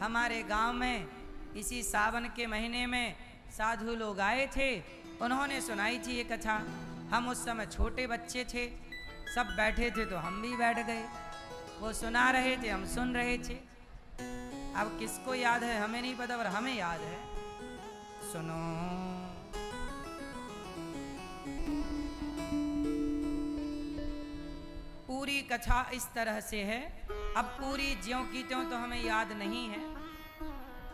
हमारे गांव में इसी सावन के महीने में साधु लोग आए थे, उन्होंने सुनाई थी ये कथा। हम उस समय छोटे बच्चे थे, सब बैठे थे तो हम भी बैठ गए। वो सुना रहे थे, हम सुन रहे थे। अब किसको याद है हमें नहीं पता, पर हमें याद है। सुनो। पूरी कथा इस तरह से है, अब पूरी ज्यों की त्यों तो हमें याद नहीं है,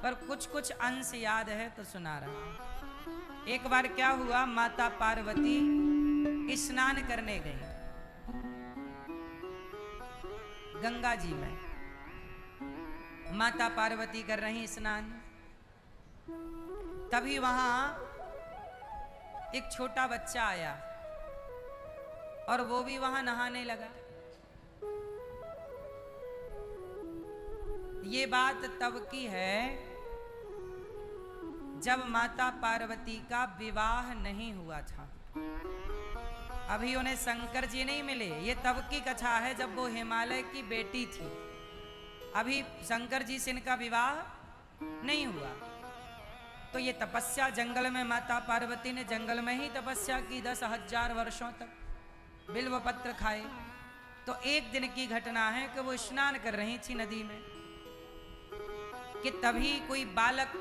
पर कुछ कुछ अंश याद है तो सुना रहा हूं। एक बार क्या हुआ, माता पार्वती स्नान करने गई गंगा जी में। माता पार्वती कर रही स्नान, तभी वहां एक छोटा बच्चा आया और वो भी वहां नहाने लगा। ये बात तब की है जब माता पार्वती का विवाह नहीं हुआ था, अभी उन्हें शंकर जी नहीं मिले। ये तब की कथा है जब वो हिमालय की बेटी थी, अभी शंकर जी से इनका विवाह नहीं हुआ। तो ये तपस्या जंगल में, माता पार्वती ने जंगल में ही तपस्या की 10,000 वर्षों तक, बिल्व पत्र खाए। तो एक दिन की घटना है कि वो स्नान कर रही थी नदी में, कि तभी कोई बालक,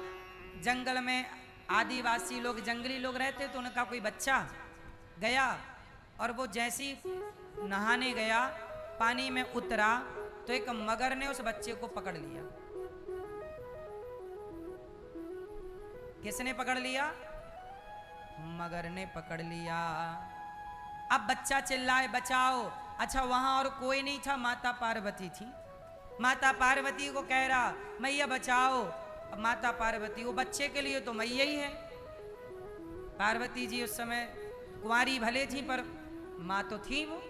जंगल में आदिवासी लोग, जंगली लोग रहते, तो उनका कोई बच्चा गया और वो जैसी नहाने गया, पानी में उतरा तो एक मगर ने उस बच्चे को पकड़ लिया। किसने पकड़ लिया? मगर ने पकड़ लिया। अब बच्चा चिल्लाए बचाओ। अच्छा, वहां और कोई नहीं था, माता पार्वती थी। माता पार्वती को कह रहा मैया बचाओ। अब माता पार्वती, वो बच्चे के लिए तो मैया ही है। पार्वती जी उस समय कुंवारी भले थी, पर माँ तो थी। वो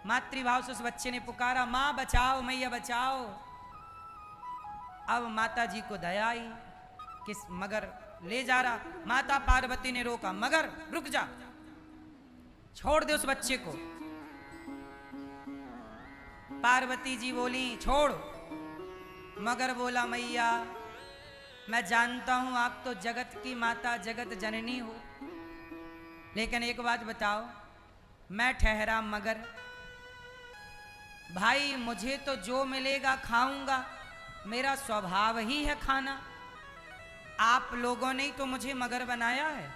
मातृभाव से उस बच्चे ने पुकारा, माँ बचाओ, मैया बचाओ। अब माता जी को दया आई, किस मगर ले जा रहा। माता पार्वती ने रोका, मगर रुक जा, छोड़ दे उस बच्चे को। पार्वती जी बोली छोड़। मगर बोला मैया मैं जानता हूं आप तो जगत की माता, जगत जननी हो, लेकिन एक बात बताओ, मैं ठहरा मगर, भाई मुझे तो जो मिलेगा खाऊंगा, मेरा स्वभाव ही है खाना। आप लोगों ने तो मुझे मगर बनाया है,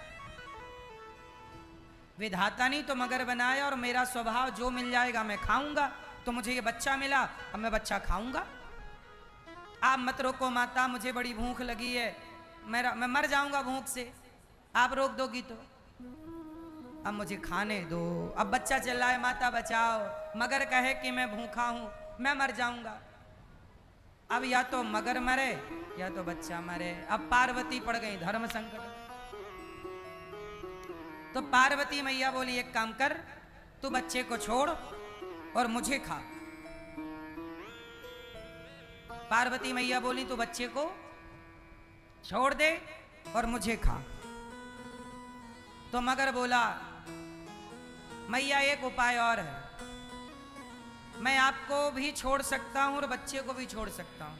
विधाता ने तो मगर बनाया, और मेरा स्वभाव जो मिल जाएगा मैं खाऊंगा। तो मुझे ये बच्चा मिला, अब मैं बच्चा खाऊंगा। आप मत रोको माता, मुझे बड़ी भूख लगी है, मैं मर जाऊंगा भूख से, आप रोक दोगी तो। अब मुझे खाने दो। अब बच्चा चिल्लाए माता बचाओ, मगर कहे कि मैं भूखा हूं, मैं मर जाऊंगा। अब या तो मगर मरे या तो बच्चा मरे। अब पार्वती पड़ गई धर्म संकट। तो पार्वती मैया बोली एक काम कर, तू बच्चे को छोड़ और मुझे खा। पार्वती मैया बोली तू बच्चे को छोड़ दे और मुझे खा। तो मगर बोला मैया एक उपाय और है, मैं आपको भी छोड़ सकता हूं और बच्चे को भी छोड़ सकता हूं।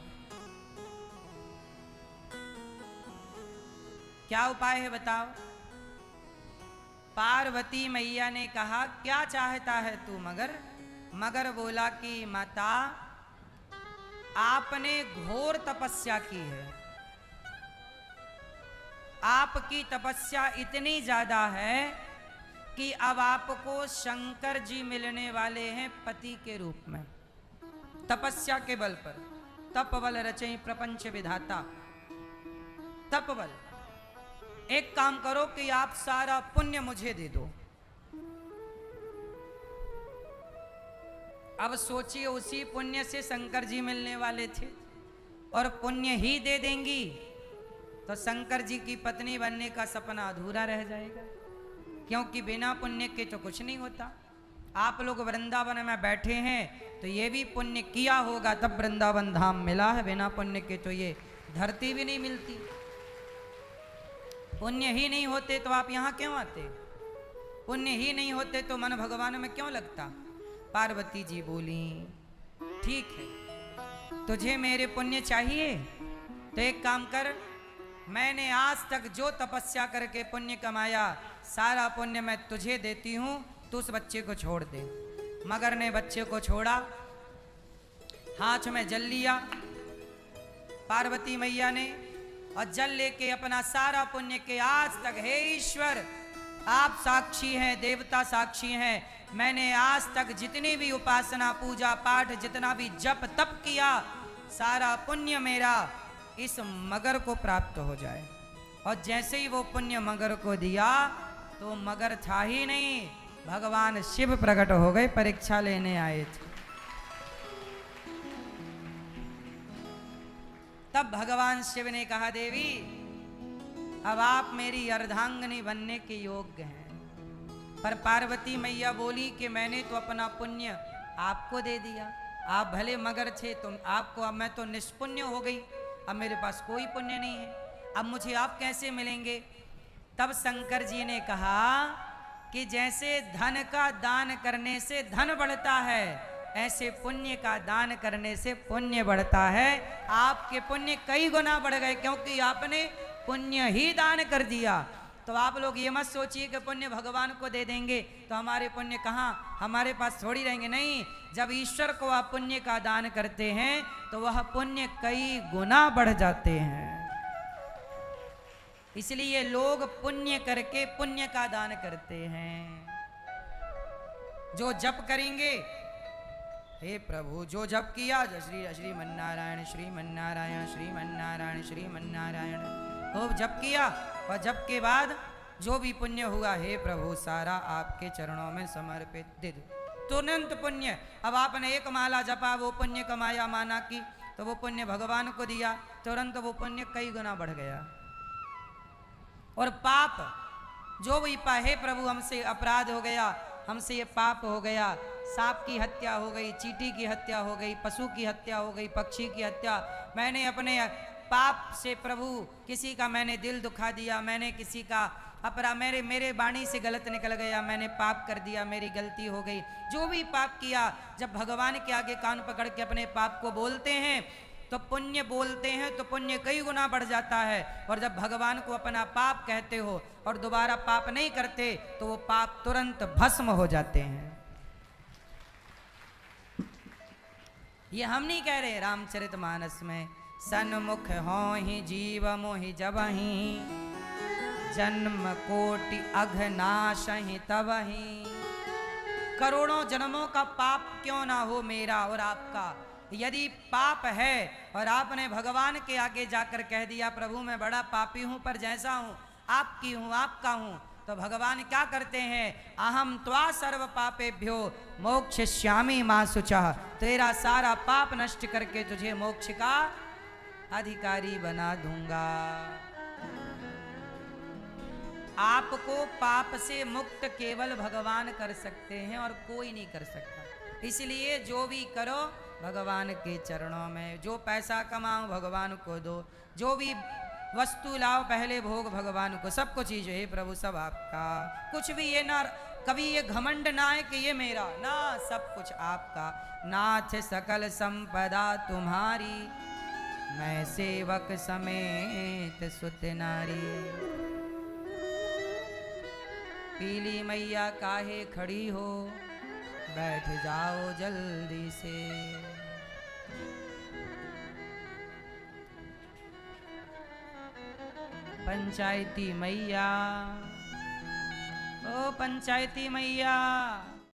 क्या उपाय है बताओ? पार्वती मैया ने कहा क्या चाहता है तू मगर? मगर बोला कि माता आपने घोर तपस्या की है, आपकी तपस्या इतनी ज्यादा है कि अब आपको शंकर जी मिलने वाले हैं पति के रूप में, तपस्या के बल पर। तपबल रचई प्रपंच विधाता। तपबल, एक काम करो कि आप सारा पुण्य मुझे दे दो। अब सोचिए उसी पुण्य से शंकर जी मिलने वाले थे, और पुण्य ही दे देंगी तो शंकर जी की पत्नी बनने का सपना अधूरा रह जाएगा, क्योंकि बिना पुण्य के तो कुछ नहीं होता। आप लोग वृंदावन में बैठे हैं तो ये भी पुण्य किया होगा तब वृंदावन धाम मिला है, बिना पुण्य के तो ये धरती भी नहीं मिलती। पुण्य ही नहीं होते तो आप यहाँ क्यों आते? पुण्य ही नहीं होते तो मन भगवान में क्यों लगता? पार्वती जी बोली ठीक है, तुझे मेरे पुण्य चाहिए तो एक काम कर, मैंने आज तक जो तपस्या करके पुण्य कमाया, सारा पुण्य मैं तुझे देती हूं, तू उस बच्चे को छोड़ दे। मगर ने बच्चे को छोड़ा, हाथ में जल लिया पार्वती मैया ने, और जल लेके अपना सारा पुण्य के आज तक, हे ईश्वर आप साक्षी हैं, देवता साक्षी हैं, मैंने आज तक जितनी भी उपासना पूजा पाठ, जितना भी जप तप किया, सारा पुण्य मेरा इस मगर को प्राप्त हो जाए। और जैसे ही वो पुण्य मगर को दिया, तो मगर था ही नहीं, भगवान शिव प्रकट हो गए, परीक्षा लेने आए थे। तब भगवान शिव ने कहा, देवी अब आप मेरी अर्धांगिनी बनने के योग्य हैं। पर पार्वती मैया बोली कि मैंने तो अपना पुण्य आपको दे दिया, आप भले मगर थे, तुम आपको, अब मैं तो निष्पुण्य हो गई, अब मेरे पास कोई पुण्य नहीं है, अब मुझे आप कैसे मिलेंगे। तब शंकर जी ने कहा कि जैसे धन का दान करने से धन बढ़ता है, ऐसे पुण्य का दान करने से पुण्य बढ़ता है। आपके पुण्य कई गुना बढ़ गए, क्योंकि आपने पुण्य ही दान कर दिया। तो आप लोग ये मत सोचिए कि पुण्य भगवान को दे देंगे तो हमारे पुण्य कहाँ हमारे पास थोड़ी रहेंगे। नहीं, जब ईश्वर को आप पुण्य का दान करते हैं तो वह पुण्य कई गुना बढ़ जाते हैं। इसलिए लोग पुण्य करके पुण्य का दान करते हैं। जो जप करेंगे, हे प्रभु जो जप किया, श्री श्रीमन्नारायण श्रीमन्नारायण श्रीमन्नारायण श्रीमन्नारायण, खूब जप किया, और जप के बाद जो भी पुण्य हुआ, हे प्रभु सारा आपके चरणों में समर्पित दे दो, तुरंत पुण्य। अब आपने एक माला जपा, वो पुण्य कमाया, माना की, तो वो पुण्य भगवान को दिया, तुरंत वो पुण्य कई गुना बढ़ गया। और पाप जो भी हे प्रभु हमसे अपराध हो गया, हमसे ये पाप हो गया, सांप की हत्या हो गई, चींटी की हत्या हो गई, पशु की हत्या हो गई, पक्षी की हत्या, मैंने अपने पाप से प्रभु किसी का मैंने दिल दुखा दिया, मैंने किसी का मेरे वाणी से गलत निकल गया, मैंने पाप कर दिया, मेरी गलती हो गई, जो भी पाप किया, जब भगवान के आगे कान पकड़ के अपने पाप को बोलते हैं तो पुण्य बोलते हैं तो पुण्य कई गुना बढ़ जाता है। और जब भगवान को अपना पाप कहते हो और दोबारा पाप नहीं करते तो वो पाप तुरंत भस्म हो जाते हैं। ये हम नहीं कह रहे, रामचरितमानस में, सन्मुख हो ही जीव मोहि जबहि, जन्म कोटि अघनाशहि तबहि। करोड़ों जन्मों का पाप क्यों ना हो मेरा और आपका, यदि पाप है और आपने भगवान के आगे जाकर कह दिया प्रभु मैं बड़ा पापी हूं, पर जैसा हूं आपकी हूं, आपका हूं, तो भगवान क्या करते हैं, अहम त्वा सर्व पापेभ्यो मोक्षयिष्यामि मा शुचः, तेरा सारा पाप नष्ट करके तुझे मोक्ष का अधिकारी बना दूंगा। आपको पाप से मुक्त केवल भगवान कर सकते हैं और कोई नहीं कर सकता। इसलिए जो भी करो भगवान के चरणों में, जो पैसा कमाओ भगवान को दो, जो भी वस्तु लाओ पहले भोग भगवान को, सब कुछ ही जो है प्रभु सब आपका। कुछ भी ये ना, कभी ये घमंड ना है कि ये मेरा, ना, सब कुछ आपका। नाथ सकल संपदा तुम्हारी, मैं सेवक समेत सुत नारी। पीली मैया काहे खड़ी हो, बैठ जाओ जल्दी से। पंचायती मैया, ओ पंचायती मैया,